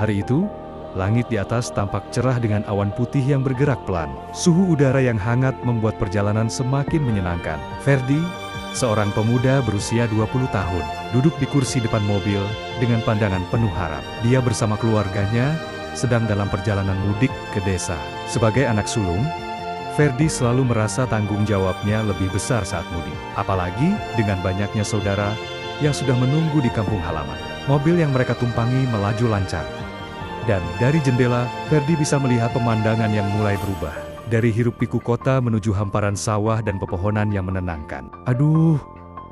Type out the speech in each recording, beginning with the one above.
Hari itu, langit di atas tampak cerah dengan awan putih yang bergerak pelan. Suhu udara yang hangat membuat perjalanan semakin menyenangkan. Ferdi, seorang pemuda berusia 20 tahun, duduk di kursi depan mobil dengan pandangan penuh harap. Dia bersama keluarganya sedang dalam perjalanan mudik ke desa. Sebagai anak sulung, Ferdi selalu merasa tanggung jawabnya lebih besar saat mudik. Apalagi dengan banyaknya saudara yang sudah menunggu di kampung halaman. Mobil yang mereka tumpangi melaju lancar. Dan dari jendela, Ferdi bisa melihat pemandangan yang mulai berubah. Dari hiruk-pikuk kota menuju hamparan sawah dan pepohonan yang menenangkan. Aduh,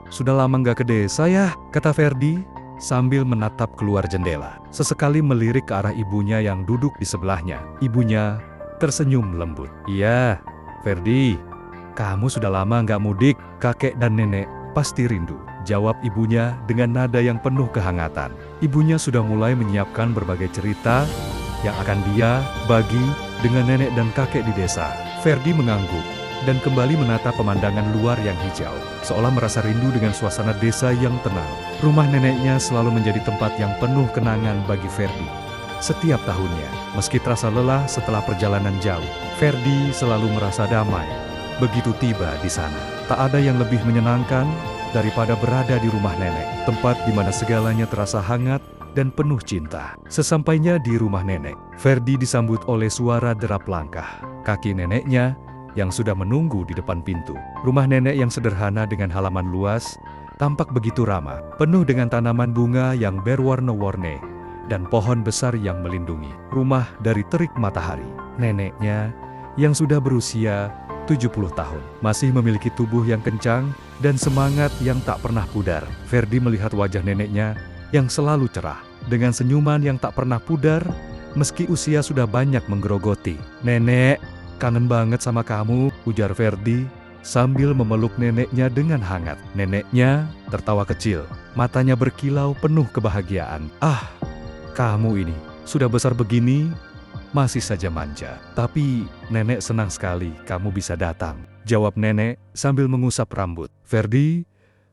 sudah lama nggak ke desa ya, kata Ferdi sambil menatap keluar jendela. Sesekali melirik ke arah ibunya yang duduk di sebelahnya. Ibunya tersenyum lembut. Iya, Ferdi, kamu sudah lama nggak mudik, kakek dan nenek pasti rindu, jawab ibunya dengan nada yang penuh kehangatan. Ibunya sudah mulai menyiapkan berbagai cerita yang akan dia bagi dengan nenek dan kakek di desa. Ferdi mengangguk dan kembali menatap pemandangan luar yang hijau, seolah merasa rindu dengan suasana desa yang tenang. Rumah neneknya selalu menjadi tempat yang penuh kenangan bagi Ferdi. Setiap tahunnya, meski terasa lelah setelah perjalanan jauh, Ferdi selalu merasa damai. Begitu tiba di sana, tak ada yang lebih menyenangkan daripada berada di rumah nenek, tempat di mana segalanya terasa hangat dan penuh cinta. Sesampainya di rumah nenek, Ferdi disambut oleh suara derap langkah kaki neneknya yang sudah menunggu di depan pintu. Rumah nenek yang sederhana dengan halaman luas tampak begitu ramah, penuh dengan tanaman bunga yang berwarna-warni dan pohon besar yang melindungi rumah dari terik matahari. Neneknya yang sudah berusia 70 tahun masih memiliki tubuh yang kencang dan semangat yang tak pernah pudar. Ferdi melihat wajah neneknya yang selalu cerah dengan senyuman yang tak pernah pudar meski usia sudah banyak menggerogoti. Nenek, kangen banget sama kamu, ujar Ferdi sambil memeluk neneknya dengan hangat. Neneknya tertawa kecil, matanya berkilau penuh kebahagiaan. Ah, kamu ini sudah besar begini, masih saja manja. Tapi nenek senang sekali kamu bisa datang, jawab nenek sambil mengusap rambut.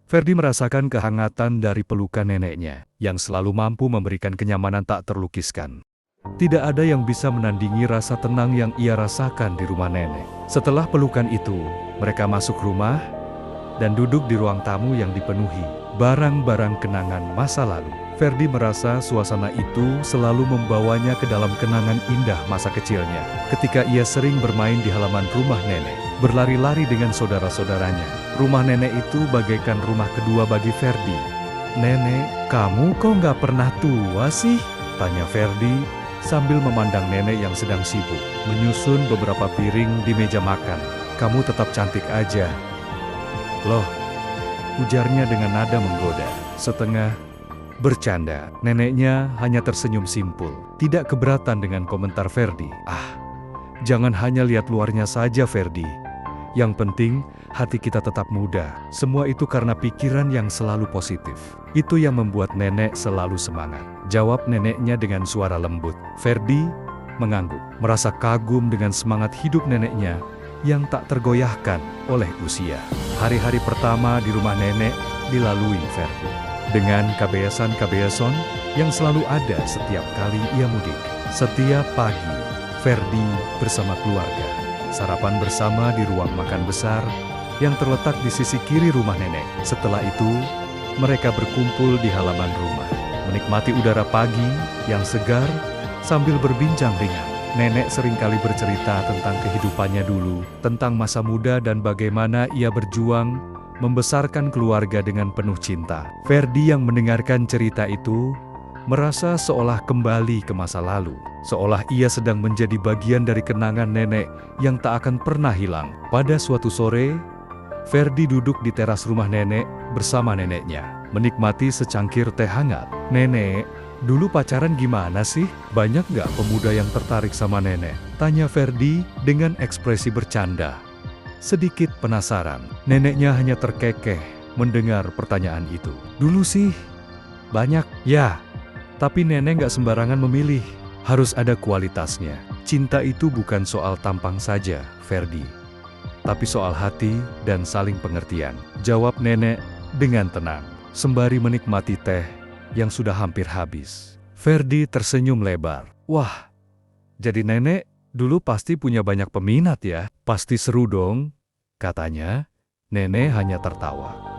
Ferdi merasakan kehangatan dari pelukan neneknya, yang selalu mampu memberikan kenyamanan tak terlukiskan. Tidak ada yang bisa menandingi rasa tenang yang ia rasakan di rumah nenek. Setelah pelukan itu, mereka masuk rumah dan duduk di ruang tamu yang dipenuhi barang-barang kenangan masa lalu. Ferdi merasa suasana itu selalu membawanya ke dalam kenangan indah masa kecilnya. Ketika ia sering bermain di halaman rumah nenek, berlari-lari dengan saudara-saudaranya. Rumah nenek itu bagaikan rumah kedua bagi Ferdi. Nenek, kamu kok nggak pernah tua sih? Tanya Ferdi sambil memandang nenek yang sedang sibuk menyusun beberapa piring di meja makan. Kamu tetap cantik aja. Loh, ujarnya dengan nada menggoda. Setengah bercanda, neneknya hanya tersenyum simpul. Tidak keberatan dengan komentar Ferdi. Ah, jangan hanya lihat luarnya saja Ferdi. Yang penting, hati kita tetap muda. Semua itu karena pikiran yang selalu positif. Itu yang membuat nenek selalu semangat, jawab neneknya dengan suara lembut. Ferdi mengangguk, merasa kagum dengan semangat hidup neneknya yang tak tergoyahkan oleh usia. Hari-hari pertama di rumah nenek dilalui Ferdi dengan kebiasaan-kebiasaan yang selalu ada setiap kali ia mudik. Setiap pagi, Ferdi bersama keluarga sarapan bersama di ruang makan besar yang terletak di sisi kiri rumah nenek. Setelah itu, mereka berkumpul di halaman rumah, menikmati udara pagi yang segar sambil berbincang ringan. Nenek seringkali bercerita tentang kehidupannya dulu, tentang masa muda dan bagaimana ia berjuang membesarkan keluarga dengan penuh cinta. Ferdi yang mendengarkan cerita itu merasa seolah kembali ke masa lalu, seolah ia sedang menjadi bagian dari kenangan nenek yang tak akan pernah hilang. Pada suatu sore, Ferdi duduk di teras rumah nenek bersama neneknya, menikmati secangkir teh hangat. Nenek, dulu pacaran gimana sih? Banyak gak pemuda yang tertarik sama nenek? Tanya Ferdi dengan ekspresi bercanda. Sedikit penasaran, neneknya hanya terkekeh mendengar pertanyaan itu. Dulu sih, banyak, ya. Tapi nenek gak sembarangan memilih, harus ada kualitasnya. Cinta itu bukan soal tampang saja, Ferdi, tapi soal hati dan saling pengertian, jawab nenek dengan tenang, sembari menikmati teh yang sudah hampir habis. Ferdi tersenyum lebar. Wah, jadi nenek dulu pasti punya banyak peminat ya? Pasti seru dong, katanya. Nenek hanya tertawa.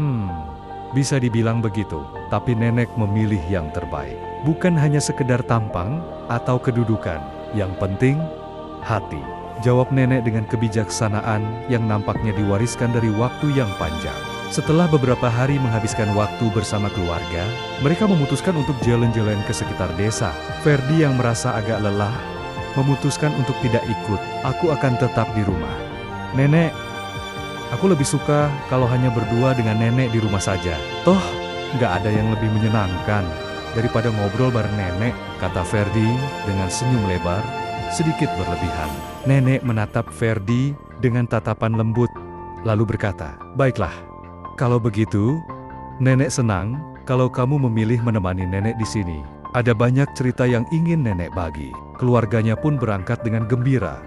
Bisa dibilang begitu, tapi nenek memilih yang terbaik. Bukan hanya sekedar tampang atau kedudukan, yang penting hati. Jawab nenek dengan kebijaksanaan yang nampaknya diwariskan dari waktu yang panjang. Setelah beberapa hari menghabiskan waktu bersama keluarga, mereka memutuskan untuk jalan-jalan ke sekitar desa. Ferdi yang merasa agak lelah, memutuskan untuk tidak ikut. Aku akan tetap di rumah. Nenek, aku lebih suka kalau hanya berdua dengan nenek di rumah saja. Toh, nggak ada yang lebih menyenangkan daripada ngobrol bareng nenek, kata Ferdi dengan senyum lebar, sedikit berlebihan. Nenek menatap Ferdi dengan tatapan lembut, lalu berkata, baiklah, kalau begitu, nenek senang kalau kamu memilih menemani nenek di sini. Ada banyak cerita yang ingin nenek bagi. Keluarganya pun berangkat dengan gembira,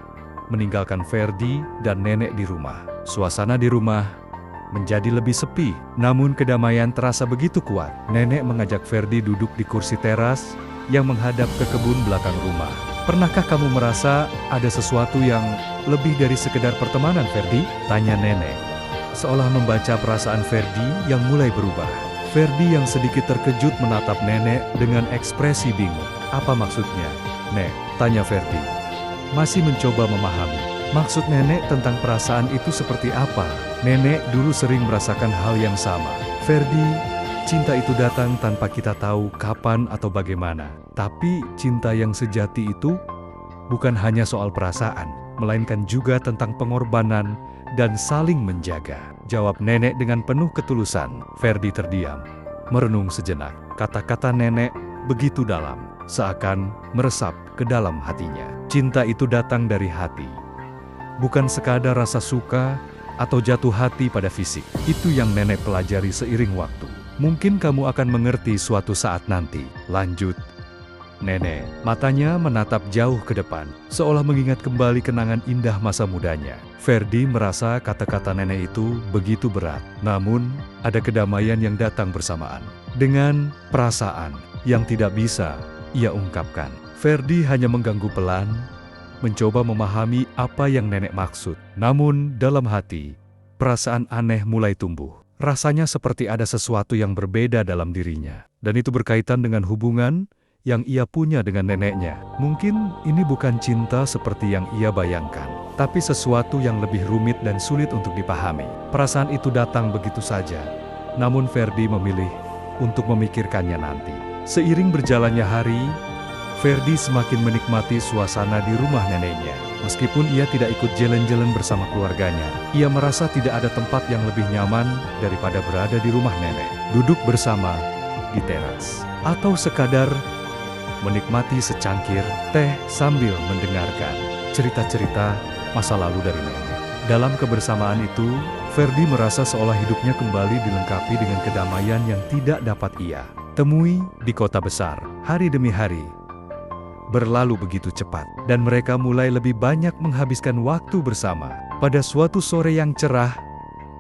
meninggalkan Ferdi dan nenek di rumah. Suasana di rumah menjadi lebih sepi, namun kedamaian terasa begitu kuat. Nenek mengajak Ferdi duduk di kursi teras yang menghadap ke kebun belakang rumah. Pernahkah kamu merasa ada sesuatu yang lebih dari sekedar pertemanan, Ferdi? Tanya nenek, seolah membaca perasaan Ferdi yang mulai berubah. Ferdi yang sedikit terkejut menatap nenek dengan ekspresi bingung. Apa maksudnya, Nek? Tanya Ferdi, masih mencoba memahami. Maksud nenek tentang perasaan itu seperti apa? Nenek dulu sering merasakan hal yang sama. Ferdi, cinta itu datang tanpa kita tahu kapan atau bagaimana. Tapi cinta yang sejati itu bukan hanya soal perasaan, melainkan juga tentang pengorbanan dan saling menjaga. Jawab nenek dengan penuh ketulusan. Ferdi terdiam, merenung sejenak. Kata-kata nenek begitu dalam, seakan meresap ke dalam hatinya. Cinta itu datang dari hati. Bukan sekadar rasa suka atau jatuh hati pada fisik. Itu yang nenek pelajari seiring waktu. Mungkin kamu akan mengerti suatu saat nanti. Lanjut. Nenek, matanya menatap jauh ke depan, seolah mengingat kembali kenangan indah masa mudanya. Ferdi merasa kata-kata nenek itu begitu berat. Namun, ada kedamaian yang datang bersamaan. Dengan perasaan yang tidak bisa ia ungkapkan. Ferdi hanya mengganggu pelan, mencoba memahami apa yang nenek maksud. Namun, dalam hati, perasaan aneh mulai tumbuh. Rasanya seperti ada sesuatu yang berbeda dalam dirinya. Dan itu berkaitan dengan hubungan yang ia punya dengan neneknya. Mungkin ini bukan cinta seperti yang ia bayangkan, tapi sesuatu yang lebih rumit dan sulit untuk dipahami. Perasaan itu datang begitu saja, namun Ferdi memilih untuk memikirkannya nanti. Seiring berjalannya hari, Ferdi semakin menikmati suasana di rumah neneknya. Meskipun ia tidak ikut jalan-jalan bersama keluarganya, ia merasa tidak ada tempat yang lebih nyaman daripada berada di rumah nenek. Duduk bersama di teras, atau sekadar menikmati secangkir teh sambil mendengarkan cerita-cerita masa lalu dari nenek. Dalam kebersamaan itu, Ferdi merasa seolah hidupnya kembali dilengkapi dengan kedamaian yang tidak dapat ia temui di kota besar. Hari demi hari berlalu begitu cepat, dan mereka mulai lebih banyak menghabiskan waktu bersama. Pada suatu sore yang cerah,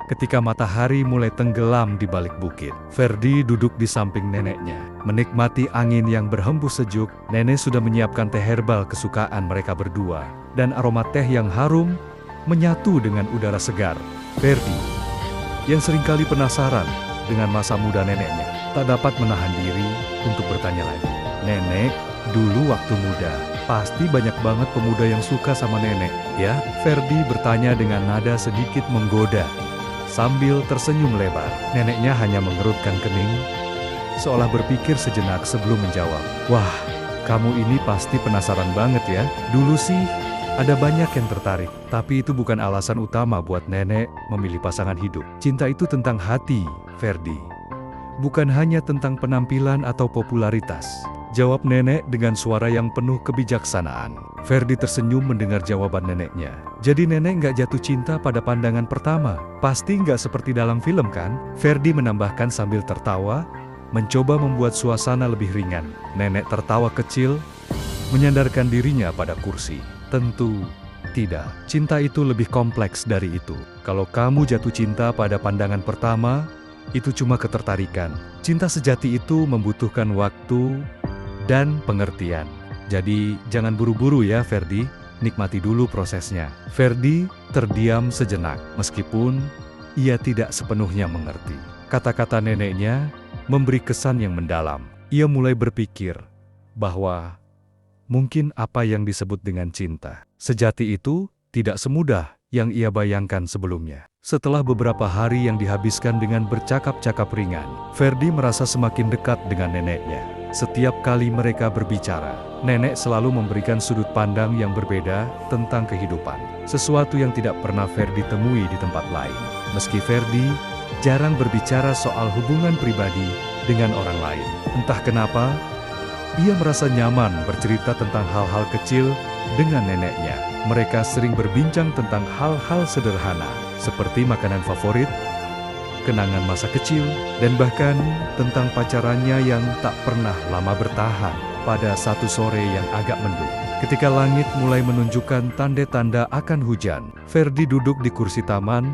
ketika matahari mulai tenggelam di balik bukit, Ferdi duduk di samping neneknya, menikmati angin yang berhembus sejuk. Nenek sudah menyiapkan teh herbal kesukaan mereka berdua, dan aroma teh yang harum menyatu dengan udara segar. Ferdi, yang seringkali penasaran dengan masa muda neneknya, tak dapat menahan diri untuk bertanya lagi. Nenek, dulu waktu muda, pasti banyak banget pemuda yang suka sama nenek, ya? Ferdi bertanya dengan nada sedikit menggoda, sambil tersenyum lebar. Neneknya hanya mengerutkan kening, seolah berpikir sejenak sebelum menjawab. Wah, kamu ini pasti penasaran banget ya. Dulu sih, ada banyak yang tertarik, tapi itu bukan alasan utama buat nenek memilih pasangan hidup. Cinta itu tentang hati, Ferdi. Bukan hanya tentang penampilan atau popularitas. Jawab nenek dengan suara yang penuh kebijaksanaan. Ferdi tersenyum mendengar jawaban neneknya. Jadi nenek nggak jatuh cinta pada pandangan pertama? Pasti nggak seperti dalam film kan? Ferdi menambahkan sambil tertawa, mencoba membuat suasana lebih ringan. Nenek tertawa kecil, menyandarkan dirinya pada kursi. Tentu tidak. Cinta itu lebih kompleks dari itu. Kalau kamu jatuh cinta pada pandangan pertama, itu cuma ketertarikan. Cinta sejati itu membutuhkan waktu, dan pengertian. Jadi, jangan buru-buru ya, Ferdi. Nikmati dulu prosesnya. Ferdi terdiam sejenak, meskipun ia tidak sepenuhnya mengerti. Kata-kata neneknya memberi kesan yang mendalam. Ia mulai berpikir bahwa mungkin apa yang disebut dengan cinta sejati itu tidak semudah yang ia bayangkan sebelumnya. Setelah beberapa hari yang dihabiskan dengan bercakap-cakap ringan, Ferdi merasa semakin dekat dengan neneknya. Setiap kali mereka berbicara, nenek selalu memberikan sudut pandang yang berbeda tentang kehidupan. Sesuatu yang tidak pernah Ferdi temui di tempat lain. Meski Ferdi jarang berbicara soal hubungan pribadi dengan orang lain. Entah kenapa, ia merasa nyaman bercerita tentang hal-hal kecil dengan neneknya. Mereka sering berbincang tentang hal-hal sederhana, seperti makanan favorit, kenangan masa kecil, dan bahkan tentang pacarannya yang tak pernah lama bertahan. Pada satu sore yang agak mendung, ketika langit mulai menunjukkan tanda-tanda akan hujan, Ferdi duduk di kursi taman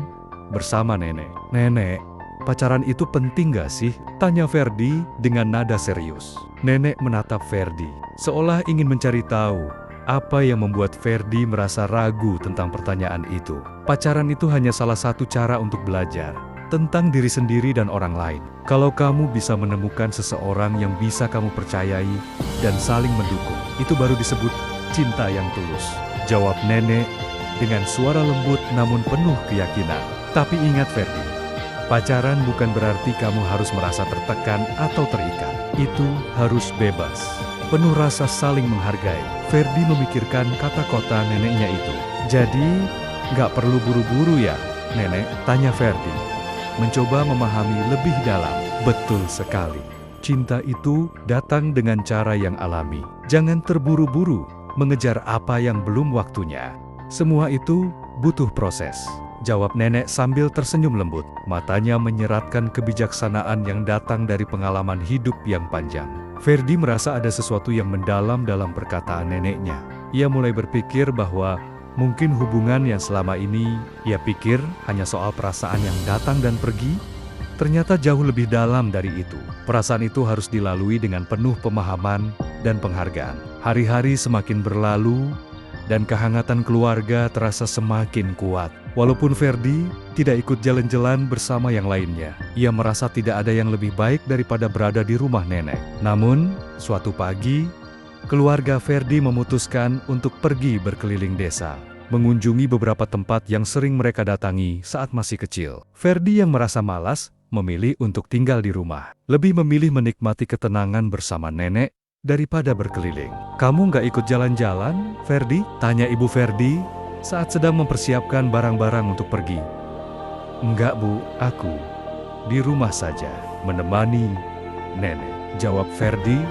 bersama nenek. "Nenek, pacaran itu penting gak sih?" tanya Ferdi dengan nada serius. Nenek menatap Ferdi, seolah ingin mencari tahu apa yang membuat Ferdi merasa ragu tentang pertanyaan itu. Pacaran itu hanya salah satu cara untuk belajar tentang diri sendiri dan orang lain. Kalau kamu bisa menemukan seseorang yang bisa kamu percayai dan saling mendukung, itu baru disebut cinta yang tulus, jawab nenek dengan suara lembut namun penuh keyakinan. Tapi ingat Ferdi, pacaran bukan berarti kamu harus merasa tertekan atau terikat. Itu harus bebas, penuh rasa saling menghargai. Ferdi memikirkan kata-kata neneknya itu. Jadi, nggak perlu buru-buru ya, nenek? Tanya Ferdi, mencoba memahami lebih dalam. Betul sekali. Cinta itu datang dengan cara yang alami. Jangan terburu-buru mengejar apa yang belum waktunya. Semua itu butuh proses, jawab nenek sambil tersenyum lembut. Matanya menyeratkan kebijaksanaan yang datang dari pengalaman hidup yang panjang. Ferdi merasa ada sesuatu yang mendalam dalam perkataan neneknya. Ia mulai berpikir bahwa mungkin hubungan yang selama ini ia pikir hanya soal perasaan yang datang dan pergi, ternyata jauh lebih dalam dari itu. Perasaan itu harus dilalui dengan penuh pemahaman dan penghargaan. Hari-hari semakin berlalu, dan kehangatan keluarga terasa semakin kuat. Walaupun Ferdi tidak ikut jalan-jalan bersama yang lainnya, ia merasa tidak ada yang lebih baik daripada berada di rumah nenek. Namun, suatu pagi, keluarga Ferdi memutuskan untuk pergi berkeliling desa, mengunjungi beberapa tempat yang sering mereka datangi saat masih kecil. Ferdi yang merasa malas, memilih untuk tinggal di rumah. Lebih memilih menikmati ketenangan bersama nenek daripada berkeliling. "Kamu nggak ikut jalan-jalan, Ferdi?" tanya ibu Ferdi saat sedang mempersiapkan barang-barang untuk pergi. "Enggak Bu, aku di rumah saja, menemani nenek," jawab Ferdi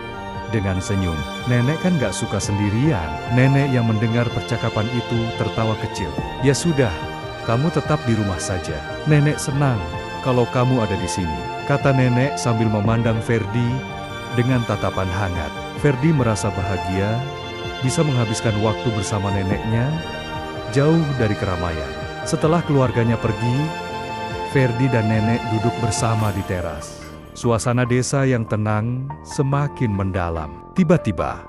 dengan senyum. "Nenek kan nggak suka sendirian." Nenek yang mendengar percakapan itu tertawa kecil. "Ya sudah, kamu tetap di rumah saja. Nenek senang kalau kamu ada di sini," kata nenek sambil memandang Ferdi dengan tatapan hangat. Ferdi merasa bahagia bisa menghabiskan waktu bersama neneknya jauh dari keramaian. Setelah keluarganya pergi, Ferdi dan nenek duduk bersama di teras. Suasana desa yang tenang semakin mendalam. Tiba-tiba,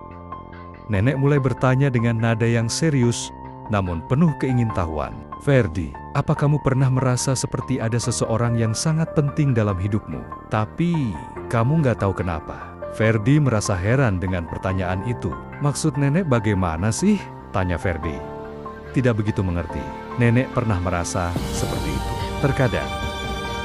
nenek mulai bertanya dengan nada yang serius namun penuh keingintahuan. "Ferdi, apa kamu pernah merasa seperti ada seseorang yang sangat penting dalam hidupmu, tapi kamu nggak tahu kenapa?" Ferdi merasa heran dengan pertanyaan itu. "Maksud nenek bagaimana sih?" tanya Ferdi. Tidak begitu mengerti. Nenek pernah merasa seperti itu. Terkadang,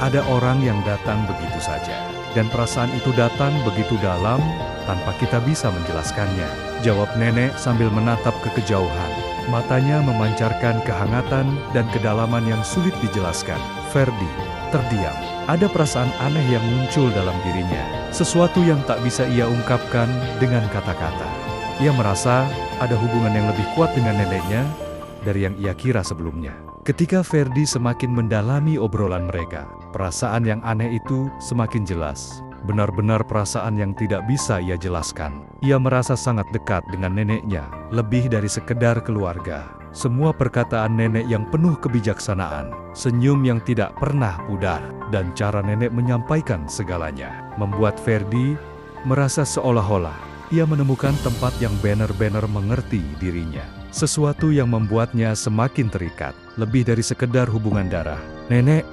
ada orang yang datang begitu saja, dan perasaan itu datang begitu dalam tanpa kita bisa menjelaskannya, jawab nenek sambil menatap ke kejauhan. Matanya memancarkan kehangatan dan kedalaman yang sulit dijelaskan. Ferdi terdiam. Ada perasaan aneh yang muncul dalam dirinya, sesuatu yang tak bisa ia ungkapkan dengan kata-kata. Ia merasa ada hubungan yang lebih kuat dengan neneknya dari yang ia kira sebelumnya. Ketika Ferdi semakin mendalami obrolan mereka, perasaan yang aneh itu semakin jelas. Benar-benar perasaan yang tidak bisa ia jelaskan. Ia merasa sangat dekat dengan neneknya, lebih dari sekedar keluarga. Semua perkataan nenek yang penuh kebijaksanaan, senyum yang tidak pernah pudar, dan cara nenek menyampaikan segalanya, membuat Ferdi merasa seolah-olah ia menemukan tempat yang benar-benar mengerti dirinya. Sesuatu yang membuatnya semakin terikat, lebih dari sekedar hubungan darah. "Nenek,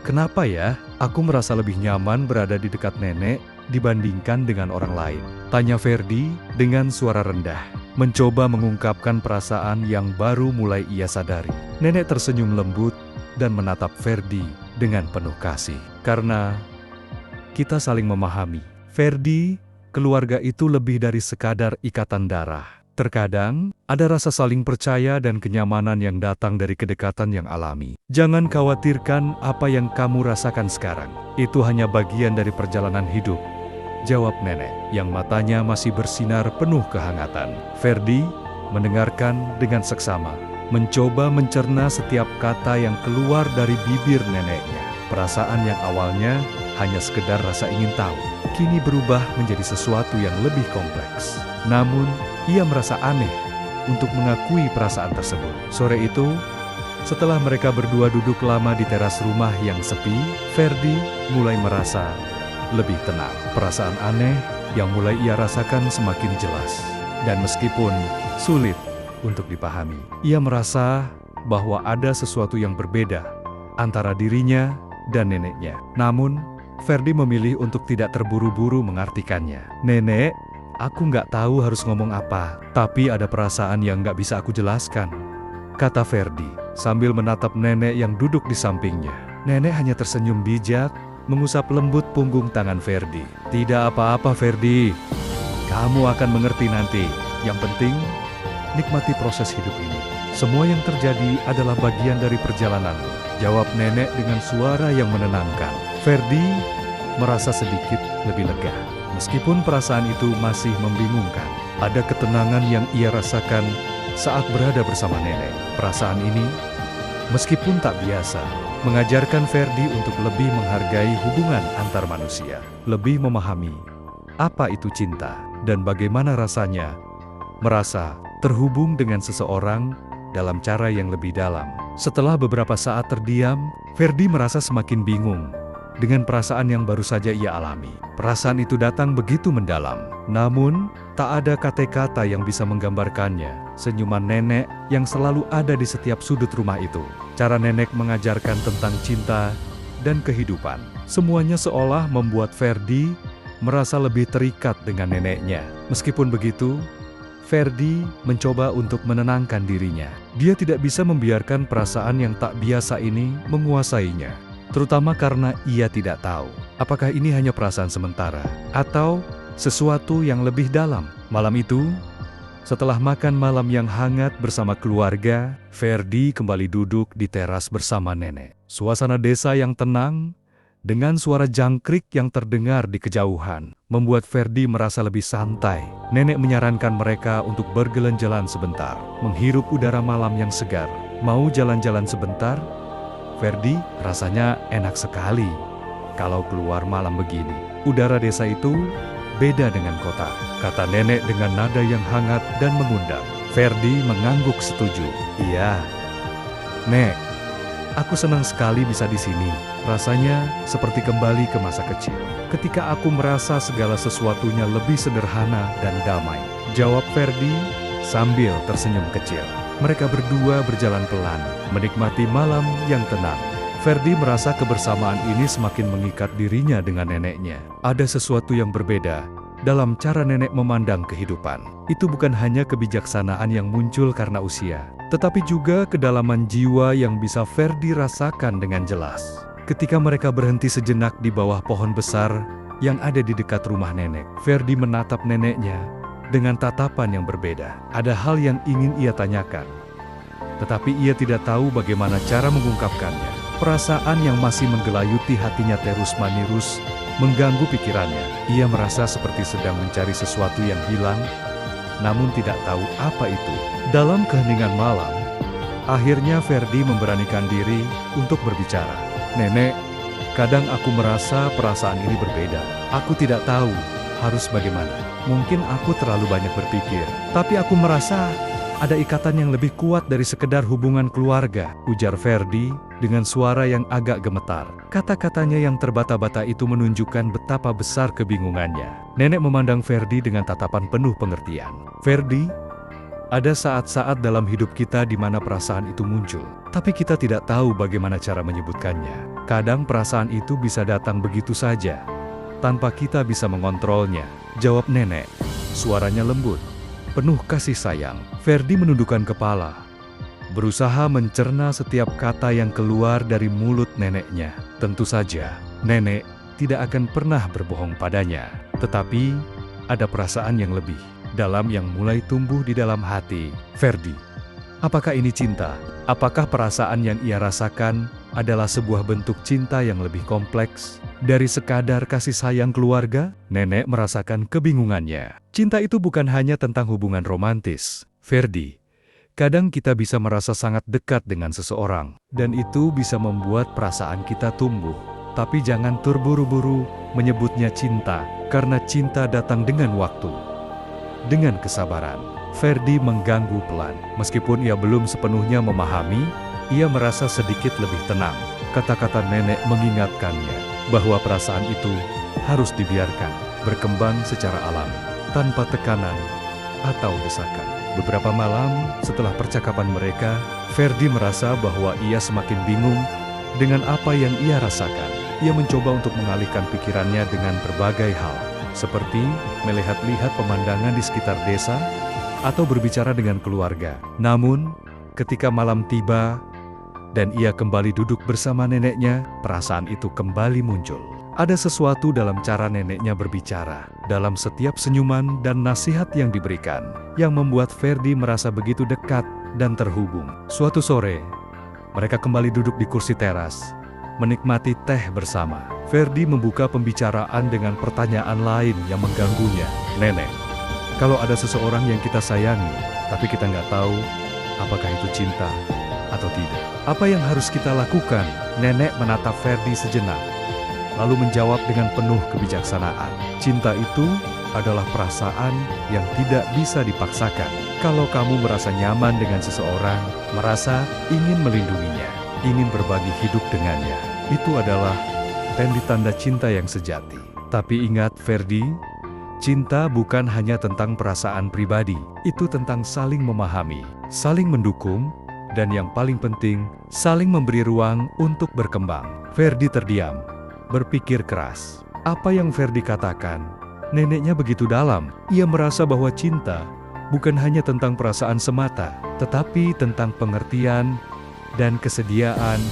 kenapa ya aku merasa lebih nyaman berada di dekat nenek dibandingkan dengan orang lain?" tanya Ferdi dengan suara rendah, mencoba mengungkapkan perasaan yang baru mulai ia sadari. Nenek tersenyum lembut dan menatap Ferdi dengan penuh kasih. "Karena kita saling memahami, Ferdi, keluarga itu lebih dari sekadar ikatan darah. Terkadang, ada rasa saling percaya dan kenyamanan yang datang dari kedekatan yang alami. Jangan khawatirkan apa yang kamu rasakan sekarang. Itu hanya bagian dari perjalanan hidup," jawab nenek, yang matanya masih bersinar penuh kehangatan. Ferdi mendengarkan dengan seksama, mencoba mencerna setiap kata yang keluar dari bibir neneknya. Perasaan yang awalnya hanya sekedar rasa ingin tahu, kini berubah menjadi sesuatu yang lebih kompleks. Namun, ia merasa aneh untuk mengakui perasaan tersebut. Sore itu, setelah mereka berdua duduk lama di teras rumah yang sepi, Ferdi mulai merasa lebih tenang. Perasaan aneh yang mulai ia rasakan semakin jelas. Dan meskipun sulit untuk dipahami, ia merasa bahwa ada sesuatu yang berbeda antara dirinya dan neneknya. Namun, Ferdi memilih untuk tidak terburu-buru mengartikannya. "Nenek, aku nggak tahu harus ngomong apa, tapi ada perasaan yang nggak bisa aku jelaskan," kata Ferdi, sambil menatap nenek yang duduk di sampingnya. Nenek hanya tersenyum bijak, mengusap lembut punggung tangan Ferdi. "Tidak apa-apa, Ferdi. Kamu akan mengerti nanti. Yang penting, nikmati proses hidup ini. Semua yang terjadi adalah bagian dari perjalananmu," jawab nenek dengan suara yang menenangkan. Ferdi merasa sedikit lebih lega. Meskipun perasaan itu masih membingungkan, ada ketenangan yang ia rasakan saat berada bersama nenek. Perasaan ini, meskipun tak biasa, mengajarkan Ferdi untuk lebih menghargai hubungan antar manusia, lebih memahami apa itu cinta, dan bagaimana rasanya merasa terhubung dengan seseorang dalam cara yang lebih dalam. Setelah beberapa saat terdiam, Ferdi merasa semakin bingung dengan perasaan yang baru saja ia alami. Perasaan itu datang begitu mendalam, namun tak ada kata-kata yang bisa menggambarkannya. Senyuman nenek yang selalu ada di setiap sudut rumah itu, cara nenek mengajarkan tentang cinta dan kehidupan, semuanya seolah membuat Ferdi merasa lebih terikat dengan neneknya. Meskipun begitu, Ferdi mencoba untuk menenangkan dirinya. Dia tidak bisa membiarkan perasaan yang tak biasa ini menguasainya, terutama karena ia tidak tahu apakah ini hanya perasaan sementara atau sesuatu yang lebih dalam. Malam itu, setelah makan malam yang hangat bersama keluarga, Ferdi kembali duduk di teras bersama nenek. Suasana desa yang tenang dengan suara jangkrik yang terdengar di kejauhan membuat Ferdi merasa lebih santai. Nenek menyarankan mereka untuk berjalan-jalan sebentar, menghirup udara malam yang segar. "Mau jalan-jalan sebentar, Ferdi? Rasanya enak sekali kalau keluar malam begini. Udara desa itu beda dengan kota," kata nenek dengan nada yang hangat dan mengundang. Ferdi mengangguk setuju. "Iya, Nek. Aku senang sekali bisa di sini. Rasanya seperti kembali ke masa kecil, ketika aku merasa segala sesuatunya lebih sederhana dan damai," jawab Ferdi sambil tersenyum kecil. Mereka berdua berjalan pelan, menikmati malam yang tenang. Ferdi merasa kebersamaan ini semakin mengikat dirinya dengan neneknya. Ada sesuatu yang berbeda dalam cara nenek memandang kehidupan. Itu bukan hanya kebijaksanaan yang muncul karena usia, tetapi juga kedalaman jiwa yang bisa Ferdi rasakan dengan jelas. Ketika mereka berhenti sejenak di bawah pohon besar yang ada di dekat rumah nenek, Ferdi menatap neneknya dengan tatapan yang berbeda. Ada hal yang ingin ia tanyakan, tetapi ia tidak tahu bagaimana cara mengungkapkannya. Perasaan yang masih menggelayuti hatinya terus-menerus mengganggu pikirannya. Ia merasa seperti sedang mencari sesuatu yang hilang, namun tidak tahu apa itu. Dalam keheningan malam, akhirnya Ferdi memberanikan diri untuk berbicara. "Nenek, kadang aku merasa perasaan ini berbeda. Aku tidak tahu harus bagaimana. Mungkin aku terlalu banyak berpikir, tapi aku merasa ada ikatan yang lebih kuat dari sekedar hubungan keluarga," ujar Ferdi dengan suara yang agak gemetar. Kata-katanya yang terbata-bata itu menunjukkan betapa besar kebingungannya. Nenek memandang Ferdi dengan tatapan penuh pengertian. Ferdi, ada saat-saat dalam hidup kita di mana perasaan itu muncul, tapi kita tidak tahu bagaimana cara menyebutkannya. Kadang perasaan itu bisa datang begitu saja, tanpa kita bisa mengontrolnya, jawab nenek. Suaranya lembut, penuh kasih sayang. Ferdi menundukkan kepala, berusaha mencerna setiap kata yang keluar dari mulut neneknya. Tentu saja, nenek tidak akan pernah berbohong padanya, tetapi ada perasaan yang lebih dalam yang mulai tumbuh di dalam hati Ferdi. Apakah ini cinta? Apakah perasaan yang ia rasakan adalah sebuah bentuk cinta yang lebih kompleks dari sekadar kasih sayang keluarga? Nenek merasakan kebingungannya. Cinta itu bukan hanya tentang hubungan romantis, Ferdi. Kadang kita bisa merasa sangat dekat dengan seseorang, dan itu bisa membuat perasaan kita tumbuh. Tapi jangan terburu-buru menyebutnya cinta, karena cinta datang dengan waktu. Dengan kesabaran, Ferdi mengganggu pelan. Meskipun ia belum sepenuhnya memahami, ia merasa sedikit lebih tenang. Kata-kata nenek mengingatkannya bahwa perasaan itu harus dibiarkan berkembang secara alami, tanpa tekanan atau desakan. Beberapa malam setelah percakapan mereka, Ferdi merasa bahwa ia semakin bingung dengan apa yang ia rasakan. Ia mencoba untuk mengalihkan pikirannya dengan berbagai hal, seperti melihat-lihat pemandangan di sekitar desa atau berbicara dengan keluarga. Namun, ketika malam tiba dan ia kembali duduk bersama neneknya, perasaan itu kembali muncul. Ada sesuatu dalam cara neneknya berbicara, dalam setiap senyuman dan nasihat yang diberikan, yang membuat Ferdi merasa begitu dekat dan terhubung. Suatu sore, mereka kembali duduk di kursi teras, menikmati teh bersama. Ferdi membuka pembicaraan dengan pertanyaan lain yang mengganggunya. Nenek, kalau ada seseorang yang kita sayangi, tapi kita nggak tahu apakah itu cinta atau tidak, apa yang harus kita lakukan? Nenek menatap Ferdi sejenak, lalu menjawab dengan penuh kebijaksanaan. Cinta itu adalah perasaan yang tidak bisa dipaksakan. Kalau kamu merasa nyaman dengan seseorang, merasa ingin melindunginya, ingin berbagi hidup dengannya, itu adalah tanda cinta yang sejati. Tapi ingat Ferdi, cinta bukan hanya tentang perasaan pribadi, itu tentang saling memahami, saling mendukung, dan yang paling penting, saling memberi ruang untuk berkembang. Ferdi terdiam, berpikir keras. Apa yang Ferdi katakan, neneknya begitu dalam. Ia merasa bahwa cinta bukan hanya tentang perasaan semata, tetapi tentang pengertian dan kesediaan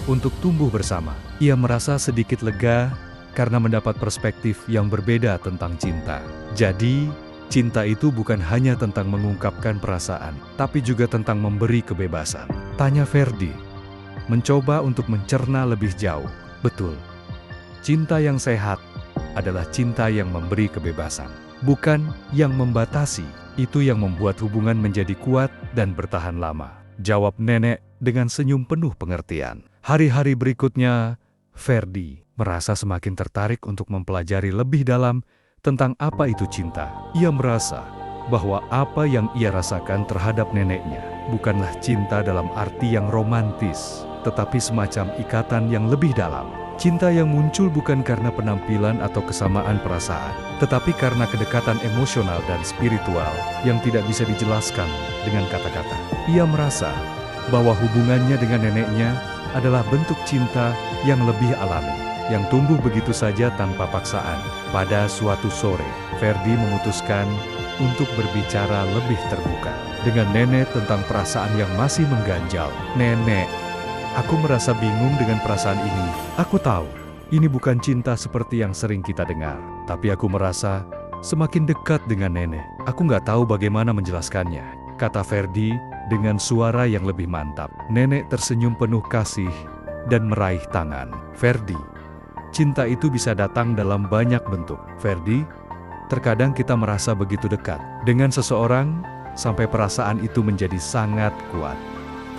untuk tumbuh bersama. Ia merasa sedikit lega karena mendapat perspektif yang berbeda tentang cinta. Jadi, cinta itu bukan hanya tentang mengungkapkan perasaan, tapi juga tentang memberi kebebasan. Tanya Ferdi, mencoba untuk mencerna lebih jauh. Betul, cinta yang sehat adalah cinta yang memberi kebebasan, bukan yang membatasi. Itu yang membuat hubungan menjadi kuat dan bertahan lama, jawab nenek dengan senyum penuh pengertian. Hari-hari berikutnya, Ferdi merasa semakin tertarik untuk mempelajari lebih dalam tentang apa itu cinta. Ia merasa bahwa apa yang ia rasakan terhadap neneknya bukanlah cinta dalam arti yang romantis, tetapi semacam ikatan yang lebih dalam. Cinta yang muncul bukan karena penampilan atau kesamaan perasaan, tetapi karena kedekatan emosional dan spiritual yang tidak bisa dijelaskan dengan kata-kata. Ia merasa bahwa hubungannya dengan neneknya adalah bentuk cinta yang lebih alami, yang tumbuh begitu saja tanpa paksaan. Pada suatu sore, Ferdi memutuskan untuk berbicara lebih terbuka dengan nenek tentang perasaan yang masih mengganjal. Nenek, aku merasa bingung dengan perasaan ini. Aku tahu, ini bukan cinta seperti yang sering kita dengar. Tapi aku merasa semakin dekat dengan nenek. Aku nggak tahu bagaimana menjelaskannya, kata Ferdi dengan suara yang lebih mantap. Nenek tersenyum penuh kasih dan meraih tangan. Ferdi, cinta itu bisa datang dalam banyak bentuk. Ferdi, terkadang kita merasa begitu dekat dengan seseorang sampai perasaan itu menjadi sangat kuat.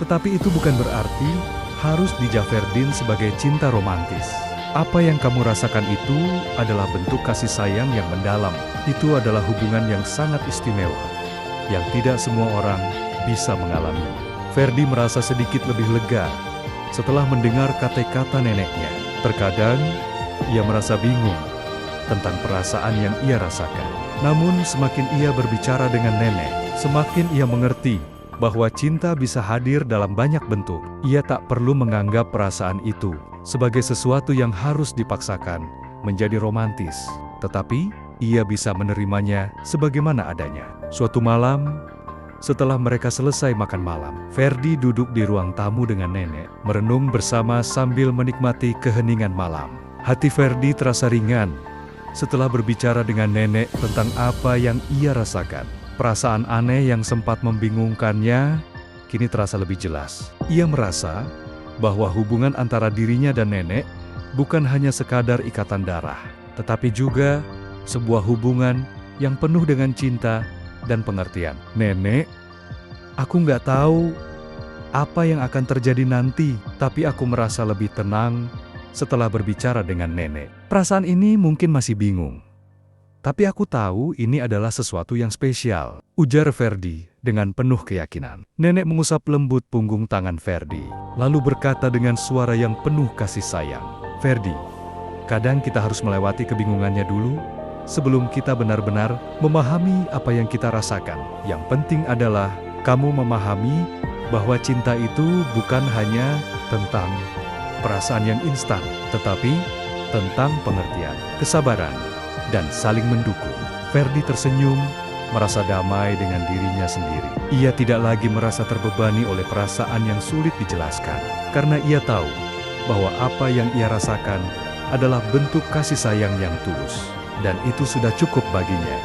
Tetapi itu bukan berarti harus dijaferdin sebagai cinta romantis. Apa yang kamu rasakan itu adalah bentuk kasih sayang yang mendalam. Itu adalah hubungan yang sangat istimewa, yang tidak semua orang bisa mengalami. Ferdi merasa sedikit lebih lega setelah mendengar kata-kata neneknya. Terkadang, ia merasa bingung tentang perasaan yang ia rasakan. Namun semakin ia berbicara dengan nenek, semakin ia mengerti bahwa cinta bisa hadir dalam banyak bentuk. Ia tak perlu menganggap perasaan itu sebagai sesuatu yang harus dipaksakan menjadi romantis, tetapi ia bisa menerimanya sebagaimana adanya. Suatu malam, setelah mereka selesai makan malam, Ferdi duduk di ruang tamu dengan nenek, merenung bersama sambil menikmati keheningan malam. Hati Ferdi terasa ringan setelah berbicara dengan nenek tentang apa yang ia rasakan. Perasaan aneh yang sempat membingungkannya kini terasa lebih jelas. Ia merasa bahwa hubungan antara dirinya dan nenek bukan hanya sekadar ikatan darah, tetapi juga sebuah hubungan yang penuh dengan cinta dan pengertian. Nenek, aku nggak tahu apa yang akan terjadi nanti, tapi aku merasa lebih tenang setelah berbicara dengan nenek. Perasaan ini mungkin masih bingung, tapi aku tahu ini adalah sesuatu yang spesial, ujar Ferdi dengan penuh keyakinan. Nenek mengusap lembut punggung tangan Ferdi, lalu berkata dengan suara yang penuh kasih sayang, "Ferdi, kadang kita harus melewati kebingungannya dulu, sebelum kita benar-benar memahami apa yang kita rasakan. Yang penting adalah kamu memahami bahwa cinta itu bukan hanya tentang perasaan yang instan, tetapi tentang pengertian, kesabaran, dan saling mendukung." Ferdi tersenyum, merasa damai dengan dirinya sendiri. Ia tidak lagi merasa terbebani oleh perasaan yang sulit dijelaskan, karena ia tahu bahwa apa yang ia rasakan adalah bentuk kasih sayang yang tulus, dan itu sudah cukup baginya.